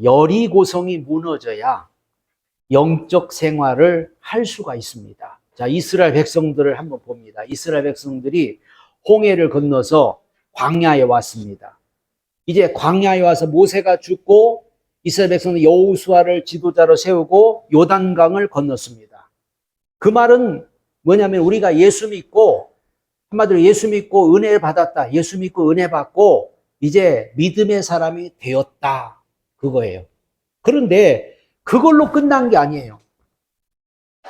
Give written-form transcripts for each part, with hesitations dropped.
여리고성이 무너져야 영적 생활을 할 수가 있습니다. 자, 이스라엘 백성들을 한번 봅니다. 이스라엘 백성들이 홍해를 건너서 광야에 왔습니다. 이제 광야에 와서 모세가 죽고 이스라엘 백성은 여호수아를 지도자로 세우고 요단강을 건넜습니다. 그 말은 뭐냐면 우리가 예수 믿고, 한마디로 예수 믿고 은혜를 받았다. 예수 믿고 은혜 받고 이제 믿음의 사람이 되었다. 그거예요. 그런데 그걸로 끝난 게 아니에요.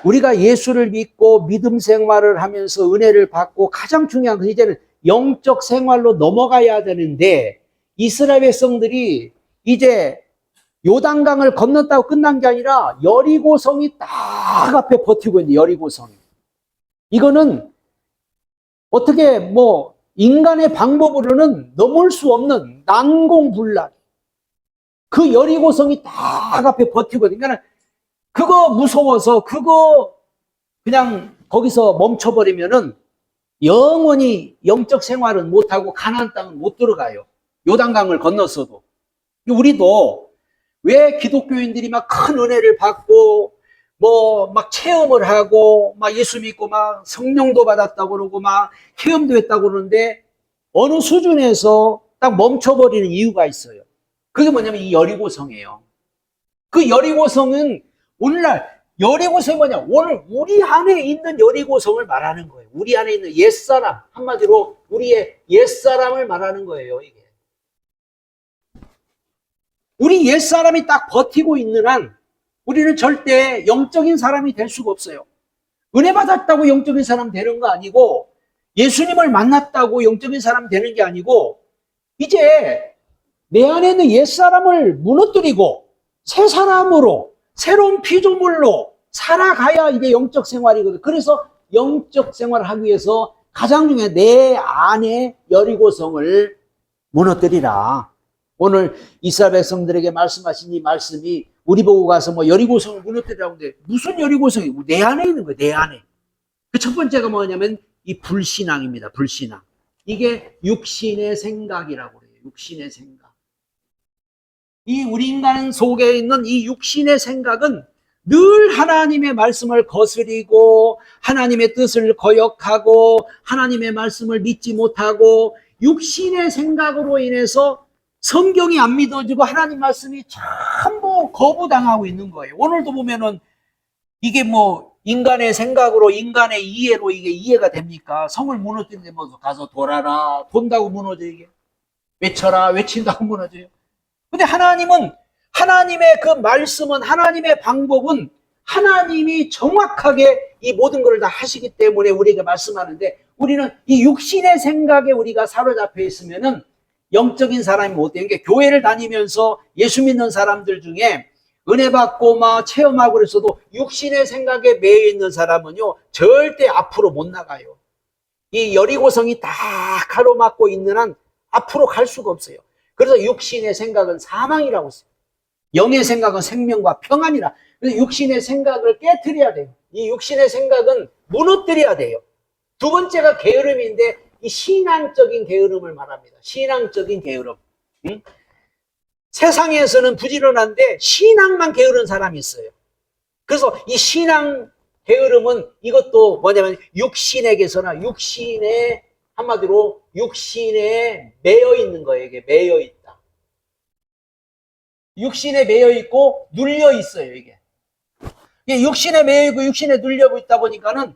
우리가 예수를 믿고 믿음 생활을 하면서 은혜를 받고 가장 중요한 건 이제는 영적 생활로 넘어가야 되는데, 이스라엘 백성들이 이제 요단강을 건넜다고 끝난 게 아니라 여리고성이 딱 앞에 버티고 있는데, 여리고성이. 이거는 어떻게 인간의 방법으로는 넘을 수 없는 난공불락. 그 여리고성이 딱 앞에 버티고 있는, 그러니까 그거 무서워서 그거 그냥 거기서 멈춰버리면은 영원히 영적 생활은 못하고 가나안 땅은 못 들어가요. 요단강을 건넜어도. 우리도 왜 기독교인들이 막 큰 은혜를 받고 막 체험을 하고 막 예수 믿고 막 성령도 받았다고 그러고 막 체험도 했다고 그러는데 어느 수준에서 딱 멈춰버리는 이유가 있어요. 그게 뭐냐면 이 여리고성이에요. 그 여리고성은 오늘날 여리고성이 뭐냐? 오늘 우리 안에 있는 여리고성을 말하는 거예요. 우리 안에 있는 옛사람, 한마디로 우리의 옛사람을 말하는 거예요, 이게. 우리 옛사람이 딱 버티고 있는 한 우리는 절대 영적인 사람이 될 수가 없어요. 은혜 받았다고 영적인 사람 되는 거 아니고, 예수님을 만났다고 영적인 사람 되는 게 아니고, 이제 내 안에 있는 옛사람을 무너뜨리고 새 사람으로 새로운 피조물로 살아가야 이게 영적 생활이거든. 그래서 영적 생활을 하기 위해서 가장 중요한 내 안에 여리고성을 무너뜨리라. 오늘 이스라엘 백성들에게 말씀하신 이 말씀이 우리 보고 가서 여리고성을 무너뜨리라고 하는데, 무슨 여리고성이? 내 안에 있는 거예요, 내 안에. 그 첫 번째가 뭐냐면 이 불신앙입니다, 불신앙. 이게 육신의 생각이라고 그래요, 육신의 생각. 이 우리 인간 속에 있는 이 육신의 생각은 늘 하나님의 말씀을 거스리고 하나님의 뜻을 거역하고 하나님의 말씀을 믿지 못하고 육신의 생각으로 인해서 성경이 안 믿어지고 하나님 말씀이 전부 거부당하고 있는 거예요. 오늘도 보면은 이게 인간의 생각으로 인간의 이해로 이게 이해가 됩니까? 성을 무너뜨리는데 가서 돌아라, 돈다고 무너져. 이게 외쳐라, 외친다고 무너져요. 근데 하나님은, 하나님의 그 말씀은, 하나님의 방법은 하나님이 정확하게 이 모든 것을 다 하시기 때문에 우리에게 말씀하는데, 우리는 이 육신의 생각에 우리가 사로잡혀 있으면은 영적인 사람이 못 되는 게, 교회를 다니면서 예수 믿는 사람들 중에 은혜 받고 막 체험하고 그랬어도 육신의 생각에 매여 있는 사람은요, 절대 앞으로 못 나가요. 이 여리고성이 다 가로막고 있는 한 앞으로 갈 수가 없어요. 그래서 육신의 생각은 사망이라고 했어요. 영의 생각은 생명과 평안이라. 그래서 육신의 생각을 깨트려야 돼요. 이 육신의 생각은 무너뜨려야 돼요. 두 번째가 게으름인데, 이 신앙적인 게으름을 말합니다. 신앙적인 게으름. 세상에서는 부지런한데 신앙만 게으른 사람이 있어요. 그래서 이 신앙 게으름은 이것도 뭐냐면 육신에게서나 육신의, 한마디로 육신에 매여 있는 거예요. 이게 매여 있다. 육신에 매여 있고 눌려 있어요, 이게. 육신에 매여 있고 육신에 눌려 있다 보니까는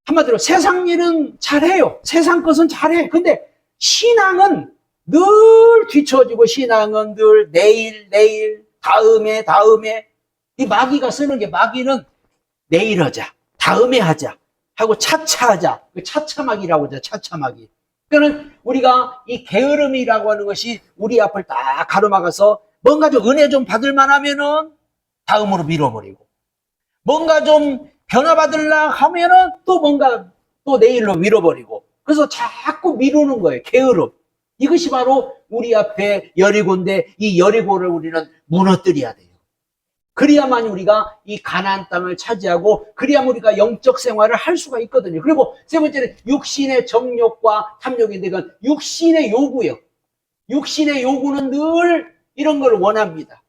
한마디로 세상 일은 잘해요. 세상 것은 잘해. 근데 신앙은 늘 뒤처지고, 신앙은 늘 내일, 다음에. 이 마귀가 쓰는 게, 마귀는 내일 하자, 다음에 하자 하고 차차 하자. 그 차차마귀라고 하죠, 차차마귀. 그러니까 우리가 이 게으름이라고 하는 것이 우리 앞을 딱 가로막아서 뭔가 좀 은혜 좀 받을만 하면은 다음으로 밀어버리고, 뭔가 좀 변화받으려 하면은 또 뭔가 또 내일로 밀어버리고, 그래서 자꾸 미루는 거예요, 게으름. 이것이 바로 우리 앞에 여리고인데, 이 여리고를 우리는 무너뜨려야 돼요. 그래야만 우리가 이 가나안 땅을 차지하고, 그래야만 우리가 영적 생활을 할 수가 있거든요. 그리고 세 번째는 육신의 정욕과 탐욕인데, 이건 육신의 요구예요. 육신의 요구는 늘 이런 걸 원합니다.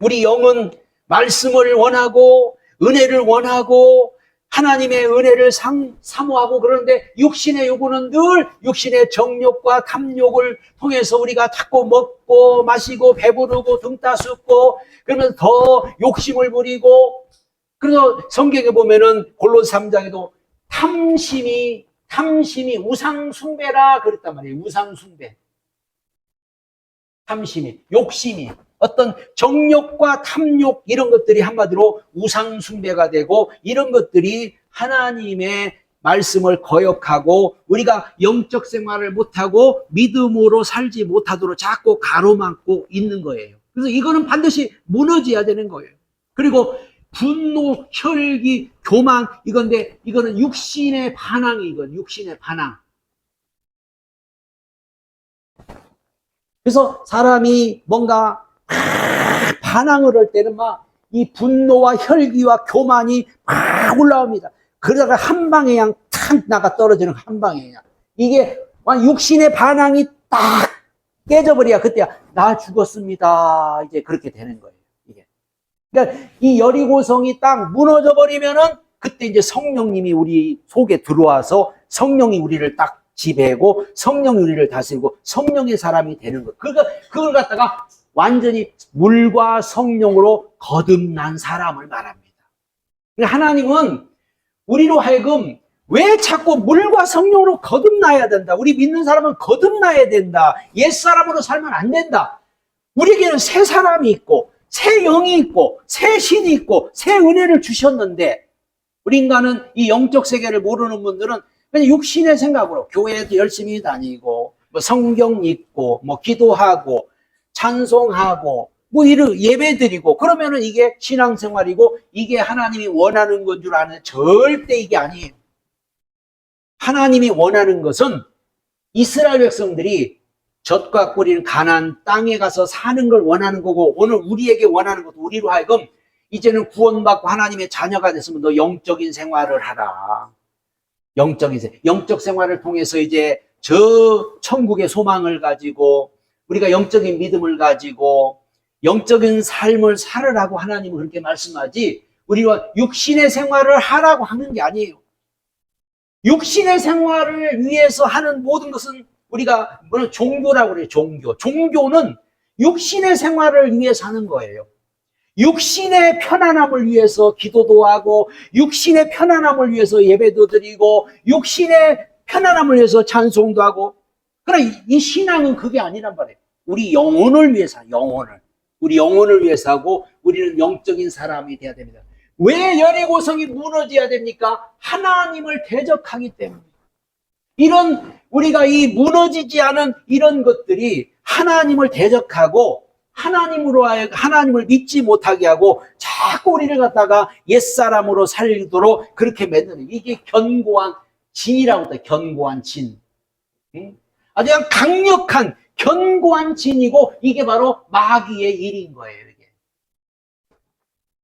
우리 영은 말씀을 원하고 은혜를 원하고 하나님의 은혜를 사모하고, 그런데 육신의 요구는 늘 육신의 정욕과 탐욕을 통해서 우리가 자꾸 먹고 마시고 배부르고 등 따숩고 그러면서 더 욕심을 부리고, 그래서 성경에 보면은 골로새 3장에도 탐심이 우상 숭배라 그랬단 말이에요. 우상 숭배. 탐심이, 욕심이, 어떤 정욕과 탐욕 이런 것들이 한마디로 우상 숭배가 되고, 이런 것들이 하나님의 말씀을 거역하고 우리가 영적 생활을 못하고 믿음으로 살지 못하도록 자꾸 가로막고 있는 거예요. 그래서 이거는 반드시 무너져야 되는 거예요. 그리고 분노, 혈기, 교만, 이거는 육신의 반항이거든요. 육신의 반항. 그래서 사람이 뭔가 반항을 할 때는 막 이 분노와 혈기와 교만이 막 올라옵니다. 그러다가 한 방에 그냥 탁 나가 떨어지는, 한 방에 그냥. 이게 육신의 반항이 딱 깨져버려야 그때야 나 죽었습니다. 이제 그렇게 되는 거예요. 이게. 그러니까 이 여리고성이 딱 무너져 버리면은 그때 이제 성령님이 우리 속에 들어와서 성령이 우리를 딱 지배하고 성령이 우리를 다스리고 성령의 사람이 되는 거예요. 그러니까 그걸 갖다가 완전히 물과 성령으로 거듭난 사람을 말합니다. 하나님은 우리로 하여금 왜 자꾸 물과 성령으로 거듭나야 된다? 우리 믿는 사람은 거듭나야 된다. 옛사람으로 살면 안 된다. 우리에게는 새 사람이 있고 새 영이 있고 새 신이 있고 새 은혜를 주셨는데, 우리 인간은 이 영적 세계를 모르는 분들은 그냥 육신의 생각으로 교회도 열심히 다니고 뭐 성경 읽고 뭐 기도하고 찬송하고 뭐 이런 예배 드리고 그러면은 이게 신앙생활이고 이게 하나님이 원하는 건 줄 아는, 절대 이게 아니에요. 하나님이 원하는 것은 이스라엘 백성들이 젖과 꿀인 가나안 땅에 가서 사는 걸 원하는 거고, 오늘 우리에게 원하는 것도 우리로 하여금 이제는 구원받고 하나님의 자녀가 됐으면 너 영적인 생활을 하라. 영적 생활을 통해서 이제 저 천국의 소망을 가지고 우리가 영적인 믿음을 가지고 영적인 삶을 살으라고 하나님은 그렇게 말씀하지, 우리가 육신의 생활을 하라고 하는 게 아니에요. 육신의 생활을 위해서 하는 모든 것은 우리가 종교라고 그래요. 종교는 육신의 생활을 위해서 하는 거예요. 육신의 편안함을 위해서 기도도 하고 육신의 편안함을 위해서 예배도 드리고 육신의 편안함을 위해서 찬송도 하고, 그러나 이 신앙은 그게 아니란 말이에요. 우리 영혼을 위해서, 우리 영혼을 위해서 하고 우리는 영적인 사람이 돼야 됩니다. 왜 여리고성이 무너져야 됩니까? 하나님을 대적하기 때문에. 이런 우리가 이 무너지지 않은 이런 것들이 하나님을 대적하고 하나님을 믿지 못하게 하고 자꾸 우리를 갖다가 옛사람으로 살도록 그렇게 만드는, 이게 견고한 진이라고 해요. 견고한 진. 아주 그냥 강력한 견고한 진이고, 이게 바로 마귀의 일인 거예요. 이게.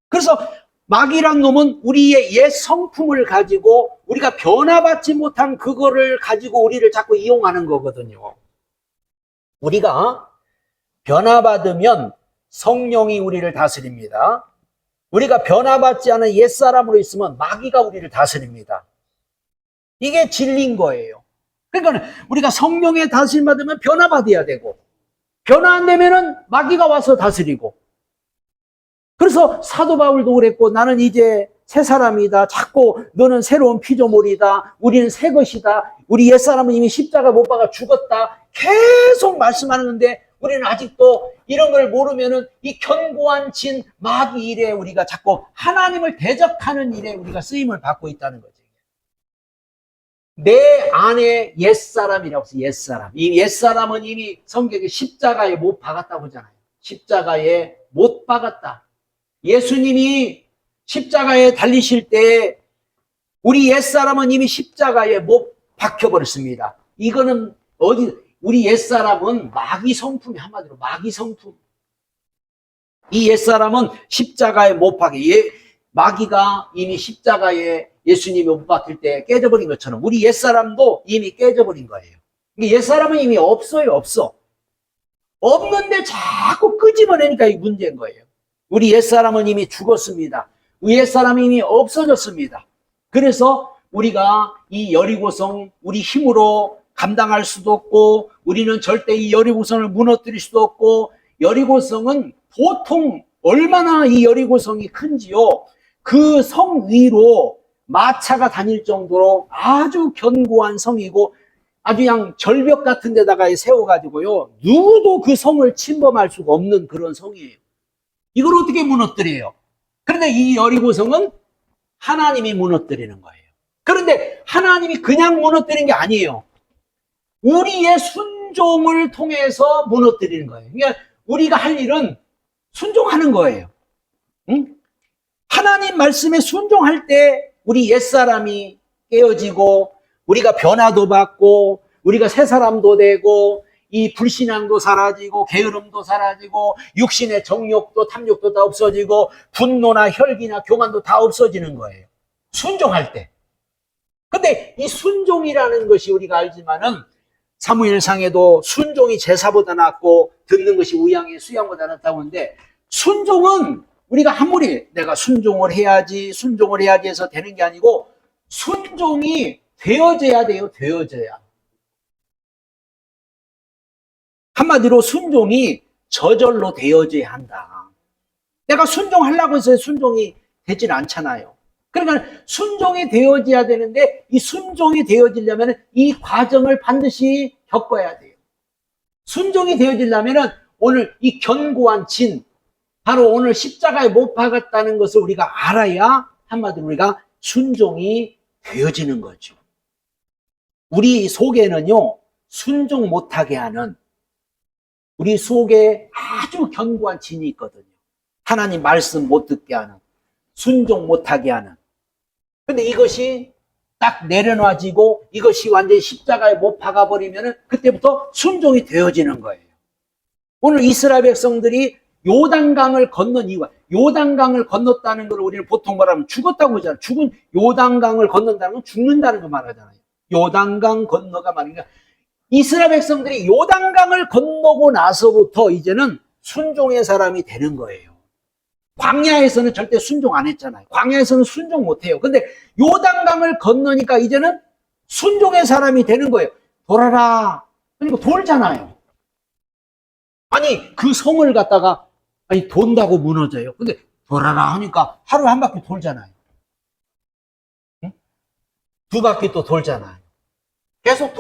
그래서 마귀란 놈은 우리의 옛 성품을 가지고 우리가 변화받지 못한 그거를 가지고 우리를 자꾸 이용하는 거거든요. 우리가 변화받으면 성령이 우리를 다스립니다. 우리가 변화받지 않은 옛사람으로 있으면 마귀가 우리를 다스립니다. 이게 진리인 거예요. 그러니까 우리가 성령의 다스림 받으면 변화받아야 되고, 변화 안 되면은 마귀가 와서 다스리고. 그래서 사도 바울도 그랬고, 나는 이제 새 사람이다. 자꾸 너는 새로운 피조물이다. 우리는 새 것이다. 우리 옛사람은 이미 십자가 못 박아 죽었다. 계속 말씀하는데 우리는 아직도 이런 걸 모르면은 이 견고한 진 마귀 일에 우리가 자꾸 하나님을 대적하는 일에 우리가 쓰임을 받고 있다는 거죠. 내 안에 옛사람이라고 해서 옛사람. 이 옛사람은 이미 성경에 십자가에 못 박았다고 하잖아요. 십자가에 못 박았다. 예수님이 십자가에 달리실 때 우리 옛사람은 이미 십자가에 못 박혀버렸습니다. 이거는 우리 옛사람은 마귀 성품이, 한마디로 마귀 성품. 이 옛사람은 십자가에 못 박혀. 마귀가 이미 십자가에 예수님이 못 박힐 때 깨져버린 것처럼 우리 옛사람도 이미 깨져버린 거예요. 옛사람은 이미 없어요, 없어. 없는데 자꾸 끄집어내니까 이 문제인 거예요. 우리 옛사람은 이미 죽었습니다. 우리 옛사람이 이미 없어졌습니다. 그래서 우리가 이 여리고성 우리 힘으로 감당할 수도 없고, 우리는 절대 이 여리고성을 무너뜨릴 수도 없고, 여리고성은 보통 얼마나 이 여리고성이 큰지요. 그 성 위로 마차가 다닐 정도로 아주 견고한 성이고, 아주 그냥 절벽 같은 데다가 세워가지고요, 누구도 그 성을 침범할 수가 없는 그런 성이에요. 이걸 어떻게 무너뜨려요? 그런데 이 여리고성은 하나님이 무너뜨리는 거예요. 그런데 하나님이 그냥 무너뜨리는 게 아니에요. 우리의 순종을 통해서 무너뜨리는 거예요. 그러니까 우리가 할 일은 순종하는 거예요. 응? 하나님 말씀에 순종할 때 우리 옛사람이 깨어지고, 우리가 변화도 받고, 우리가 새 사람도 되고, 이 불신앙도 사라지고, 게으름도 사라지고, 육신의 정욕도 탐욕도 다 없어지고, 분노나 혈기나 교만도 다 없어지는 거예요. 순종할 때. 근데 이 순종이라는 것이 우리가 알지만은 사무엘상에도 순종이 제사보다 낫고 듣는 것이 우양의 수양보다 낫다고 하는데, 순종은 우리가 아무리 내가 순종을 해야지 해서 되는 게 아니고, 순종이 되어져야 돼요. 되어져야. 한마디로 순종이 저절로 되어져야 한다. 내가 순종하려고 해서 순종이 되질 않잖아요. 그러니까 순종이 되어져야 되는데, 이 순종이 되어지려면 이 과정을 반드시 겪어야 돼요. 순종이 되어지려면 오늘 이 견고한 진, 바로 오늘 십자가에 못 박았다는 것을 우리가 알아야 한마디로 우리가 순종이 되어지는 거죠. 우리 속에는요, 순종 못하게 하는, 우리 속에 아주 견고한 진이 있거든요. 하나님 말씀 못 듣게 하는, 순종 못하게 하는. 근데 이것이 딱 내려놔지고 이것이 완전히 십자가에 못 박아버리면 그때부터 순종이 되어지는 거예요. 오늘 이스라엘 백성들이 요단강을 건넌 이유가, 요단강을 건넜다는 걸 우리는 보통 말하면 죽었다고 하잖아요. 죽은 요단강을 건넌다는 건 죽는다는 거 말하잖아요. 요단강 건너가 말이니까, 이스라엘 백성들이 요단강을 건너고 나서부터 이제는 순종의 사람이 되는 거예요. 광야에서는 절대 순종 안 했잖아요. 광야에서는 순종 못 해요. 근데 요단강을 건너니까 이제는 순종의 사람이 되는 거예요. 돌아라. 그러니까 돌잖아요. 아니, 그 성을 갖다가, 아니, 돈다고 무너져요. 근데 돌아라 하니까 하루에 한 바퀴 돌잖아요. 응? 두 바퀴 또 돌잖아요. 계속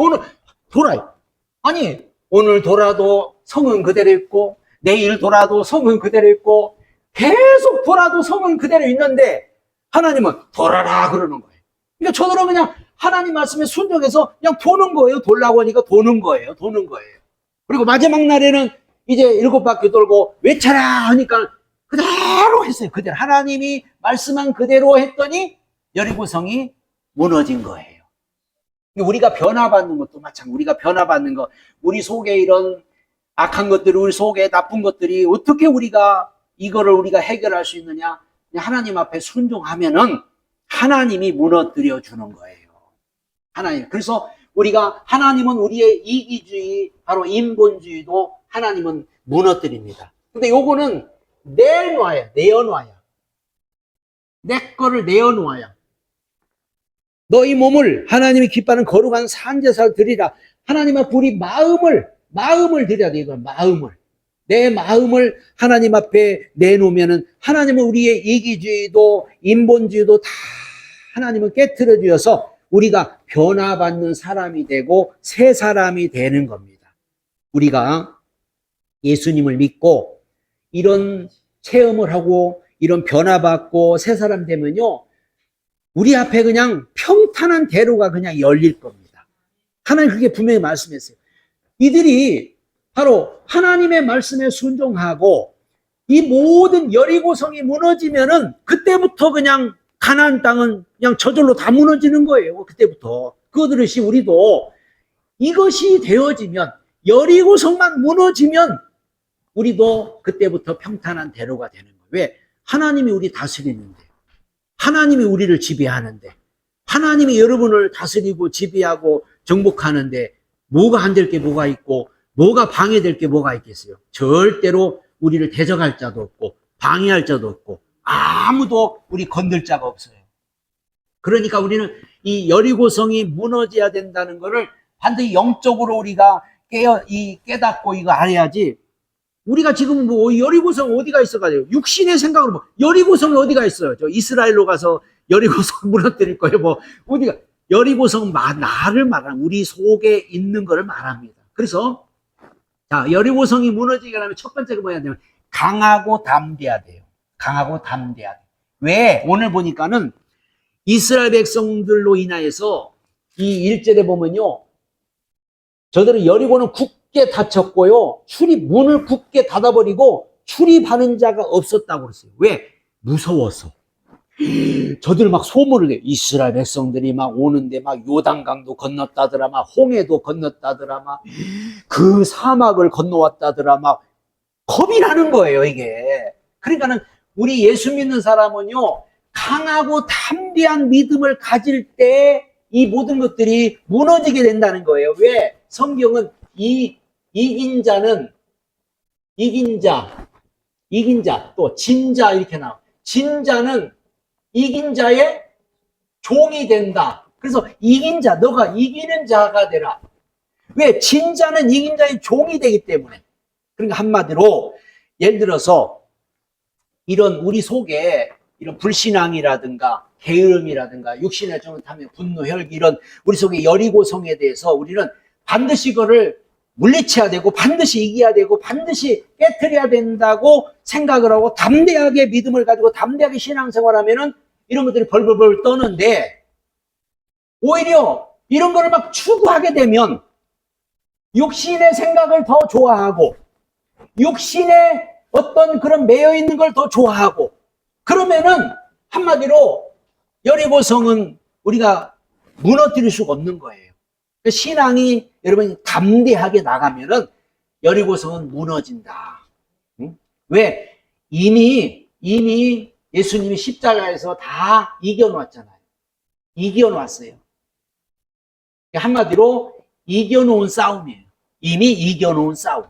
돌아요. 아니, 오늘 돌아도 성은 그대로 있고, 내일 돌아도 성은 그대로 있고, 계속 돌아도 성은 그대로 있는데, 하나님은 돌아라 그러는 거예요. 그러니까 저들은 그냥 하나님 말씀에 순종해서 그냥 도는 거예요. 돌라고 하니까 도는 거예요. 도는 거예요. 그리고 마지막 날에는 이제 7바퀴 돌고 외쳐라 하니까 그대로 했어요. 그대로. 하나님이 말씀한 그대로 했더니 여리고성이 무너진 거예요. 우리가 변화받는 것도 마찬가지. 우리가 변화받는 것, 우리 속에 이런 악한 것들이, 우리 속에 나쁜 것들이 어떻게 우리가 이거를 우리가 해결할 수 있느냐? 하나님 앞에 순종하면은 하나님이 무너뜨려 주는 거예요. 하나님. 그래서 우리가, 하나님은 우리의 이기주의, 바로 인본주의도 하나님은 무너뜨립니다. 근데 요거는 내어놔야. 내 거를 내어놓아야. 너희 몸을 하나님이 기뻐하는 거룩한 산제사를 드리라. 하나님 앞에 우리 마음을 드려야 돼. 이건 마음을. 내 마음을 하나님 앞에 내놓으면은 하나님은 우리의 이기주의도 인본주의도 다 하나님은 깨트려 주셔서 우리가 변화받는 사람이 되고 새 사람이 되는 겁니다. 우리가 예수님을 믿고 이런 체험을 하고 이런 변화받고 새 사람 되면요, 우리 앞에 그냥 평탄한 대로가 그냥 열릴 겁니다. 하나님 그렇게 분명히 말씀했어요. 이들이 바로 하나님의 말씀에 순종하고 이 모든 여리고성이 무너지면은 그때부터 그냥 가나안 땅은 그냥 저절로 다 무너지는 거예요. 그때부터. 그것들이 우리도 이것이 되어지면, 여리고성만 무너지면 우리도 그때부터 평탄한 대로가 되는 거예요. 왜? 하나님이 우리 다스리는데, 하나님이 우리를 지배하는데, 하나님이 여러분을 다스리고 지배하고 정복하는데 뭐가 안 될 게 뭐가 있고, 뭐가 방해될 게 뭐가 있겠어요? 절대로 우리를 대적할 자도 없고 방해할 자도 없고 아무도 우리 건들 자가 없어요. 그러니까 우리는 이 여리고성이 무너져야 된다는 것을 반드시 영적으로 우리가 깨닫고 이거 알아야지. 우리가 지금 뭐 여리고성 어디가 있어가지고 육신의 생각으로 뭐 여리고성이 어디가 있어요? 저 이스라엘로 가서 여리고성 무너뜨릴 거예요. 뭐 어디가 여리고성 나를 말하는 우리 속에 있는 것을 말합니다. 그래서 자 여리고성이 무너지게 하면 첫 번째가 뭐냐면 강하고 담대해야 돼요. 강하고 담대해야 돼요. 왜? 오늘 보니까는 이스라엘 백성들로 인하여서 이 1절에 보면요. 저들은 여리고는 굳게 닫혔고요. 문을 굳게 닫아버리고 출입하는 자가 없었다고 그랬어요. 왜? 무서워서. 저들 막 소문을 내요. 이스라엘 백성들이 막 오는데 막 요단강도 건넜다더라, 막 홍해도 건넜다더라, 막 그 사막을 건너왔다더라, 막 겁이 나는 거예요, 이게. 그러니까는 우리 예수 믿는 사람은요, 강하고 담대한 믿음을 가질 때 이 모든 것들이 무너지게 된다는 거예요. 왜? 성경은 이긴 자, 또 진자 이렇게 나와. 진자는 이긴 자의 종이 된다. 그래서 이긴 자, 너가 이기는 자가 되라. 왜? 진자는 이긴 자의 종이 되기 때문에. 그러니까 한마디로 예를 들어서 이런 우리 속에 이런 불신앙이라든가 게으름이라든가 육신의 정을 타며 분노, 혈기 이런 우리 속에 여리고성에 대해서 우리는 반드시 그거를 물리쳐야 되고 반드시 이겨야 되고 반드시 깨트려야 된다고 생각을 하고 담대하게 믿음을 가지고 담대하게 신앙생활하면은 이런 것들이 벌벌벌 떠는데 오히려 이런 거를 막 추구하게 되면 육신의 생각을 더 좋아하고 육신의 어떤 그런 매여 있는 걸 더 좋아하고 그러면은 한마디로 여리고성은 우리가 무너뜨릴 수가 없는 거예요. 신앙이 여러분 담대하게 나가면은 여리고성은 무너진다. 응? 왜? 이미 예수님이 십자가에서 다 이겨놓았잖아요. 이겨놓았어요. 한마디로 이겨놓은 싸움이에요. 이미 이겨놓은 싸움.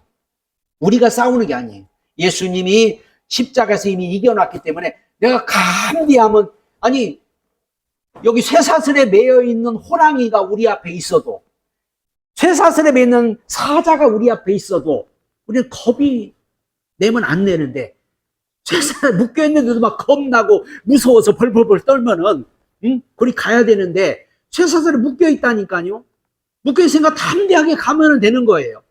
우리가 싸우는 게 아니에요. 예수님이 십자가에서 이미 이겨놨기 때문에 내가 감대하면 아니 여기 쇠사슬에 매여 있는 호랑이가 우리 앞에 있어도 쇠사슬에 매여 있는 사자가 우리 앞에 있어도 우리는 겁이 내면 안 내는데 쇠사슬에 묶여있는데도 막 겁나고 무서워서 벌벌벌 떨면은 거기 가야 되는데 쇠사슬에 묶여있다니까요. 묶여있으니까 담대하게 가면 되는 거예요.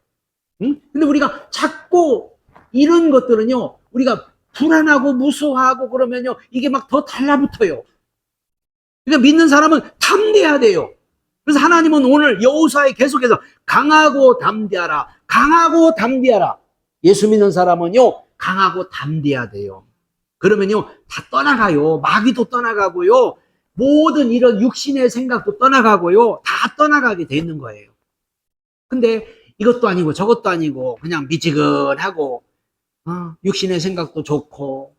근데 우리가 자꾸 이런 것들은요 우리가 불안하고 무서워하고 그러면요 이게 막 더 달라붙어요. 그러니까 믿는 사람은 담대해야 돼요. 그래서 하나님은 오늘 여호수아에 계속해서 강하고 담대하라, 강하고 담대하라. 예수 믿는 사람은요 강하고 담대해야 돼요. 그러면요 다 떠나가요. 마귀도 떠나가고요 모든 이런 육신의 생각도 떠나가고요 다 떠나가게 돼 있는 거예요. 근데 이것도 아니고 저것도 아니고 그냥 미지근하고 육신의 생각도 좋고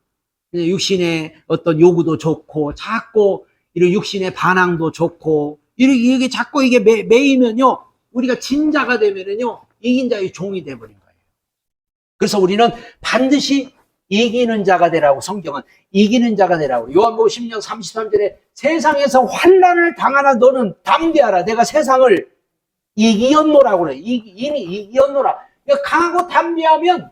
육신의 어떤 요구도 좋고 자꾸 이런 육신의 반항도 좋고 이게 자꾸 이게 매이면요 우리가 진자가 되면은요 이긴 자의 종이 돼버린 거예요. 그래서 우리는 반드시 이기는 자가 되라고 성경은 이기는 자가 되라고 요한복음 10장 33절에 세상에서 환난을 당하나 너는 담대하라. 내가 세상을 이기었노라고 그래. 이미 이기었노라. 그러니까 강하고 담대하면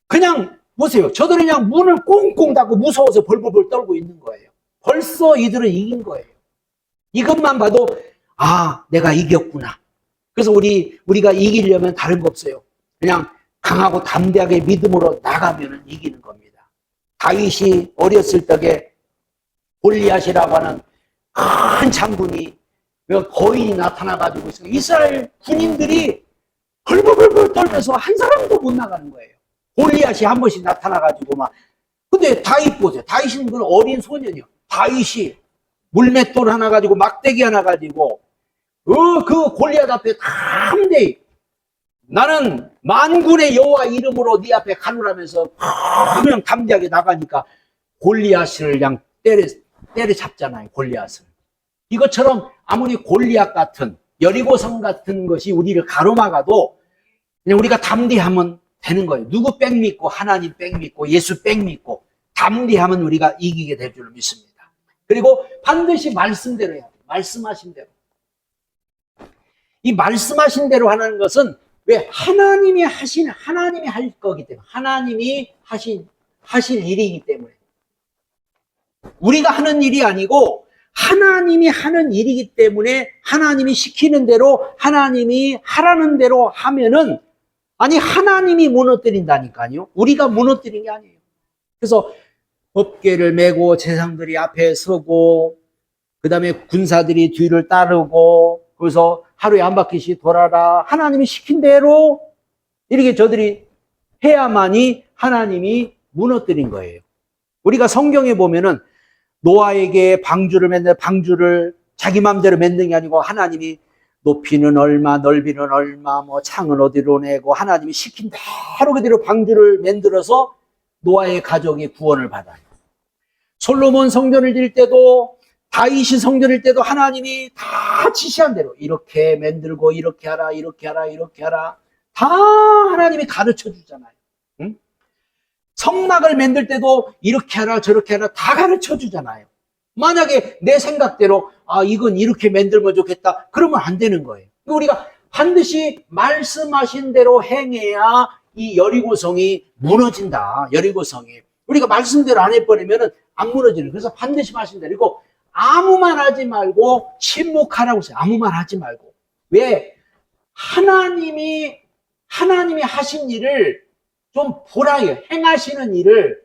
그냥 보세요. 저들은 그냥 문을 꽁꽁 닫고 무서워서 벌벌벌 떨고 있는 거예요. 벌써 이들은 이긴 거예요. 이것만 봐도 내가 이겼구나. 그래서 우리가 이기려면 다른 거 없어요. 그냥 강하고 담대하게 믿음으로 나가면 이기는 겁니다. 다윗이 어렸을 적에 골리앗이라고 하는 큰 장군이 거인이 나타나가지고 있어요. 이스라엘 군인들이 벌벌벌 떨면서 한 사람도 못 나가는 거예요. 골리앗이 한 번씩 나타나가지고 막. 근데 다윗 보세요. 다윗은 그 어린 소년이요. 다윗이 물맷돌 하나 가지고 막대기 하나 가지고 그 골리앗 앞에 담대히 나는 만군의 여호와 이름으로 네 앞에 가누라면서 그냥 담대하게 나가니까 골리앗을 그냥 때려잡잖아요. 골리앗을. 이것처럼 아무리 골리앗 같은 여리고성 같은 것이 우리를 가로막아도 그냥 우리가 담대하면 되는 거예요. 누구 백 믿고, 하나님 백 믿고, 예수 백 믿고, 담대하면 우리가 이기게 될 줄 믿습니다. 그리고 반드시 말씀대로 해야 돼요. 말씀하신 대로. 이 말씀하신 대로 하는 것은 왜? 하나님이 할 거기 때문에. 하나님이 하실 일이기 때문에. 우리가 하는 일이 아니고 하나님이 하는 일이기 때문에 하나님이 시키는 대로, 하나님이 하라는 대로 하면은, 아니, 하나님이 무너뜨린다니까요. 우리가 무너뜨린 게 아니에요. 그래서 법궤를 메고 제사장들이 앞에 서고, 그 다음에 군사들이 뒤를 따르고, 그래서 하루에 한 바퀴씩 돌아라. 하나님이 시킨 대로 이렇게 저들이 해야만이 하나님이 무너뜨린 거예요. 우리가 성경에 보면은 노아에게 방주를 자기 마음대로 만든 게 아니고 하나님이 높이는 얼마, 넓이는 얼마, 뭐 창은 어디로 내고 하나님이 시킨 대로 그대로 방주를 만들어서 노아의 가족이 구원을 받아요. 솔로몬 성전을 질 때도, 다윗이 성전을 때도 하나님이 다 지시한 대로 이렇게 만들고 이렇게 하라, 이렇게 하라, 이렇게 하라. 다 하나님이 가르쳐 주잖아요. 응? 성막을 만들 때도 이렇게 하라, 저렇게 하라 다 가르쳐 주잖아요. 만약에 내 생각대로 이건 이렇게 만들면 좋겠다, 그러면 안 되는 거예요. 우리가 반드시 말씀하신 대로 행해야 이 여리고성이 무너진다. 여리고성이. 우리가 말씀대로 안 해버리면 안 무너지는. 그래서 반드시 말씀 대로. 그리고 아무 말 하지 말고 침묵하라고 했어요. 아무 말 하지 말고. 왜? 하나님이 하신 일을 좀 보라요. 행하시는 일을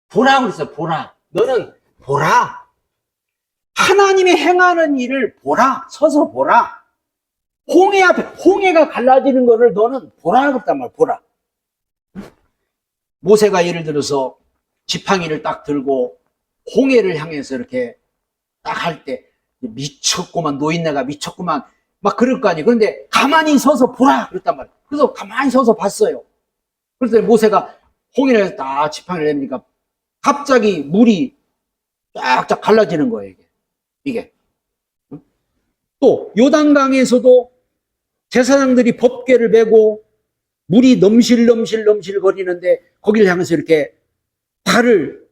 보라고 그랬어요. 보라. 너는 보라. 하나님이 행하는 일을 보라. 서서 보라. 홍해 앞에, 홍해가 갈라지는 거를 너는 보라 그랬단 말이야. 보라. 모세가 예를 들어서 지팡이를 딱 들고 홍해를 향해서 이렇게 딱 할 때 미쳤구만, 노인네가 미쳤구만 막 그럴 거 아니에요. 그런데 가만히 서서 보라 그랬단 말이에요. 그래서 가만히 서서 봤어요. 그래서 모세가 홍해를 딱 지팡이를 내니까 갑자기 물이 쫙쫙 갈라지는 거예요. 이게. 또 요단강에서도 제사장들이 법궤를 메고 물이 넘실넘실 거리는데 거기를 향해서 이렇게 발을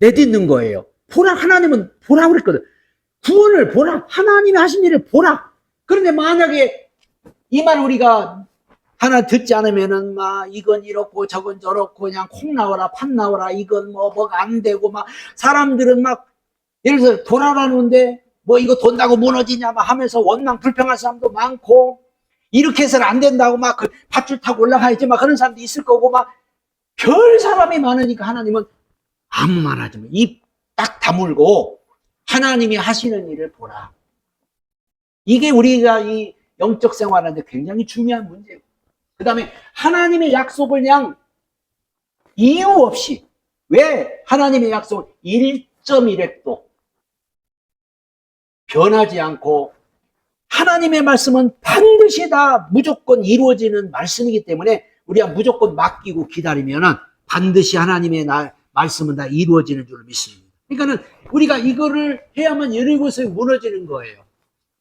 내딛는 거예요. 보라. 하나님은 보라 그랬거든. 구원을 보라. 하나님이 하신 일을 보라. 그런데 만약에 이 말 우리가 하나 듣지 않으면은 막 이건 이렇고 저건 저렇고 그냥 콩 나와라 팥 나와라 이건 뭐가 안 되고 막 사람들은 막 예를 들어서 돌아라는데 뭐 이거 돈다고 무너지냐 막 하면서 원망 불평할 사람도 많고, 이렇게 해서는 안 된다고 막 그 밧줄 타고 올라가야지 막 그런 사람도 있을 거고 막 별 사람이 많으니까 하나님은 아무 말 하지 마. 입 딱 다물고 하나님이 하시는 일을 보라. 이게 우리가 이 영적 생활하는데 굉장히 중요한 문제예요. 그 다음에 하나님의 약속을 그냥 이유 없이, 왜 하나님의 약속을 1.1획도 변하지 않고, 하나님의 말씀은 반드시 다 무조건 이루어지는 말씀이기 때문에 우리가 무조건 맡기고 기다리면은 반드시 하나님의 말씀은 다 이루어지는 줄 믿습니다. 그러니까는 우리가 이거를 해야만 여리고성이 무너지는 거예요.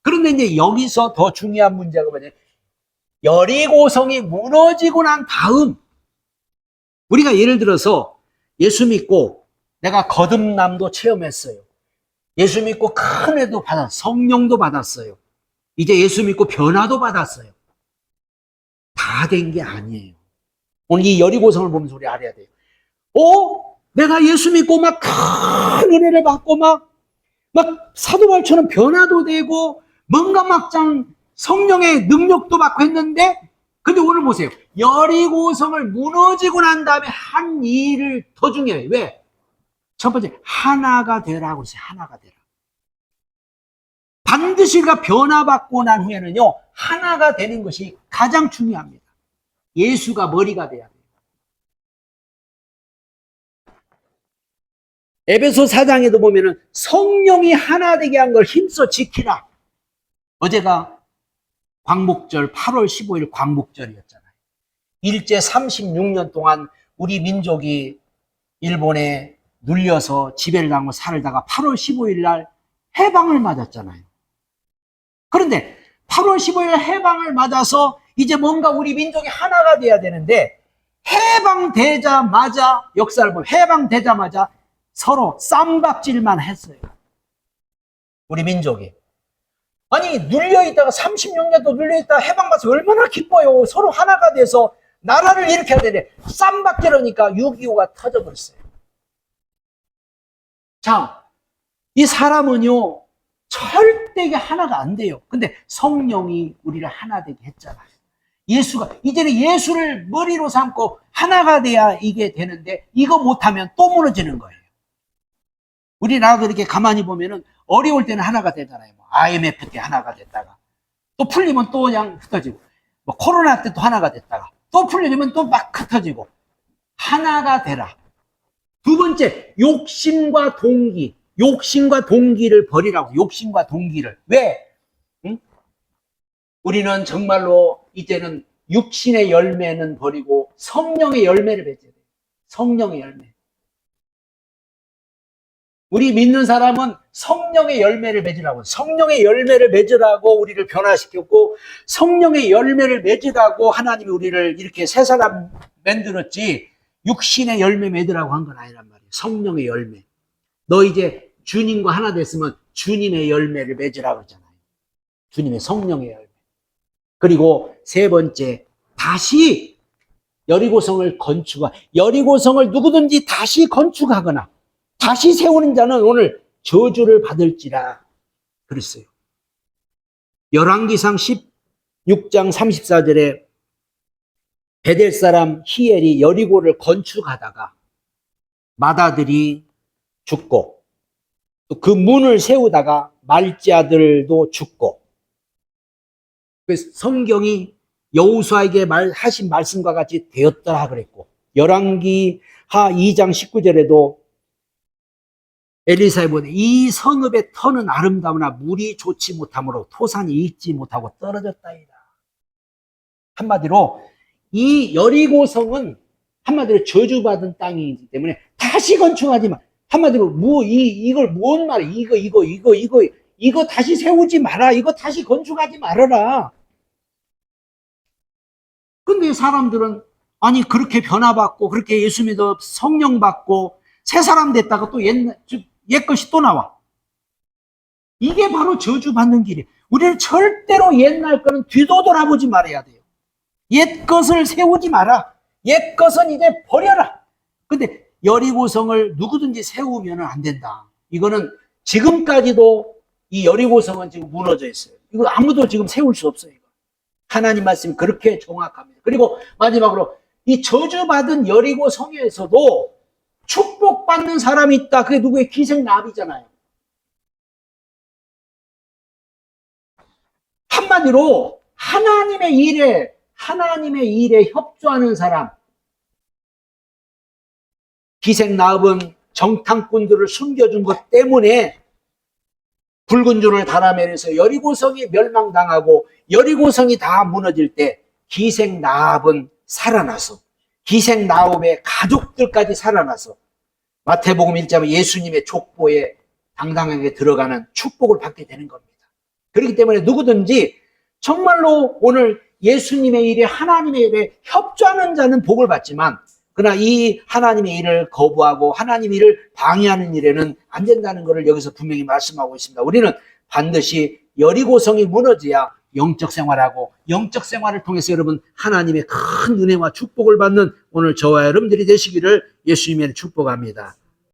그런데 이제 여기서 더 중요한 문제가 뭐냐? 여리고성이 무너지고 난 다음, 우리가 예를 들어서 예수 믿고 내가 거듭남도 체험했어요. 예수 믿고 큰 애도 받았어요. 성령도 받았어요. 이제 예수 믿고 변화도 받았어요. 다 된 게 아니에요. 오늘 이 여리고성을 보면서 우리 알아야 돼요. 내가 예수 믿고 막 큰 은혜를 받고 막 사도 바울처럼 변화도 되고 뭔가 막장 성령의 능력도 받고 했는데, 근데 오늘 보세요. 여리고성을 무너지고 난 다음에 한 일을 더 중요해요. 왜? 첫 번째, 하나가 되라고 했어요. 하나가 되라. 반드시 가 변화받고 난 후에는요, 하나가 되는 것이 가장 중요합니다. 예수가 머리가 돼야 돼요. 에베소 4장에도 보면은 성령이 하나 되게 한 걸 힘써 지키라. 어제가 광복절 8월 15일 광복절이었잖아요. 일제 36년 동안 우리 민족이 일본에 눌려서 지배를 당하고 살다가 8월 15일 날 해방을 맞았잖아요. 그런데 8월 15일 해방을 맞아서 이제 뭔가 우리 민족이 하나가 돼야 되는데, 해방되자마자, 역사를 보면 해방되자마자 서로 쌈박질만 했어요. 우리 민족이. 아니, 눌려있다가 36년도 눌려있다가 해방가서 얼마나 기뻐요. 서로 하나가 돼서 나라를 일으켜야 되는데 쌈박질하니까 6.25가 터져버렸어요. 자, 이 사람은요 절대 하나가 안 돼요. 근데 성령이 우리를 하나 되게 했잖아요. 예수가 이제는 예수를 머리로 삼고 하나가 돼야 이게 되는데, 이거 못하면 또 무너지는 거예요. 우리나라도 이렇게 가만히 보면은 어려울 때는 하나가 되잖아요. IMF 때 하나가 됐다가 또 풀리면 또 그냥 흩어지고, 코로나 때 또 하나가 됐다가 또 풀리면 또 막 흩어지고. 하나가 되라. 두 번째, 욕심과 동기를 버리라고. 욕심과 동기를. 왜? 응? 우리는 정말로 이제는 육신의 열매는 버리고 성령의 열매를 맺어야 돼요. 성령의 열매. 우리 믿는 사람은 성령의 열매를 맺으라고, 성령의 열매를 맺으라고 우리를 변화시켰고, 성령의 열매를 맺으라고 하나님이 우리를 이렇게 새 사람 만들었지, 육신의 열매 맺으라고 한 건 아니란 말이에요. 성령의 열매. 너 이제 주님과 하나 됐으면 주님의 열매를 맺으라고 했잖아요. 주님의 성령의 열매. 그리고 세 번째, 다시 여리고성을 여리고성을 누구든지 다시 건축하거나 다시 세우는 자는 오늘 저주를 받을지라 그랬어요. 열왕기상 16장 34절에 베델 사람 히엘이 여리고를 건축하다가 맏아들이 죽고, 또 그 문을 세우다가 말지 아들도 죽고, 그래서 성경이 여호수아에게 하신 말씀과 같이 되었더라 그랬고, 열왕기하 2장 19절에도 엘리사에 보내 이 성읍의 터는 아름다우나 물이 좋지 못하므로 토산이 익지 못하고 떨어졌다이다. 한마디로 이 여리고성은 한마디로 저주받은 땅이기 때문에 다시 건축하지 마. 한마디로 이걸 뭔 말이야? 이거 다시 세우지 마라. 이거 다시 건축하지 말아라. 근데 사람들은 아니 그렇게 변화받고 그렇게 예수 믿어 성령 받고 새 사람 됐다가 또 옛 것이 또 나와. 이게 바로 저주받는 길이에요. 우리는 절대로 옛날 거는 뒤도돌아보지 말아야 돼요. 옛 것을 세우지 마라. 옛 것은 이제 버려라. 근데 여리고성을 누구든지 세우면 안 된다. 이거는 지금까지도 이 여리고성은 지금 무너져 있어요. 이거 아무도 지금 세울 수 없어요. 하나님 말씀이 그렇게 정확합니다. 그리고 마지막으로 이 저주받은 여리고성에서도 축복받는 사람이 있다. 그게 누구의 기생나비잖아요. 한마디로 하나님의 일에 협조하는 사람. 기생나업은 정탐꾼들을 숨겨준 것 때문에 붉은 줄을 달아내려서 여리고성이 멸망당하고 여리고성이 다 무너질 때 기생나업은 살아나서, 기생나업의 가족들까지 살아나서 마태복음 1장 예수님의 족보에 당당하게 들어가는 축복을 받게 되는 겁니다. 그렇기 때문에 누구든지 정말로 오늘 예수님의 일에, 하나님의 일에 협조하는 자는 복을 받지만, 그러나 이 하나님의 일을 거부하고 하나님의 일을 방해하는 일에는 안 된다는 것을 여기서 분명히 말씀하고 있습니다. 우리는 반드시 여리고성이 무너져야 영적 생활하고, 영적 생활을 통해서 여러분 하나님의 큰 은혜와 축복을 받는 오늘 저와 여러분들이 되시기를 예수님의 축복합니다.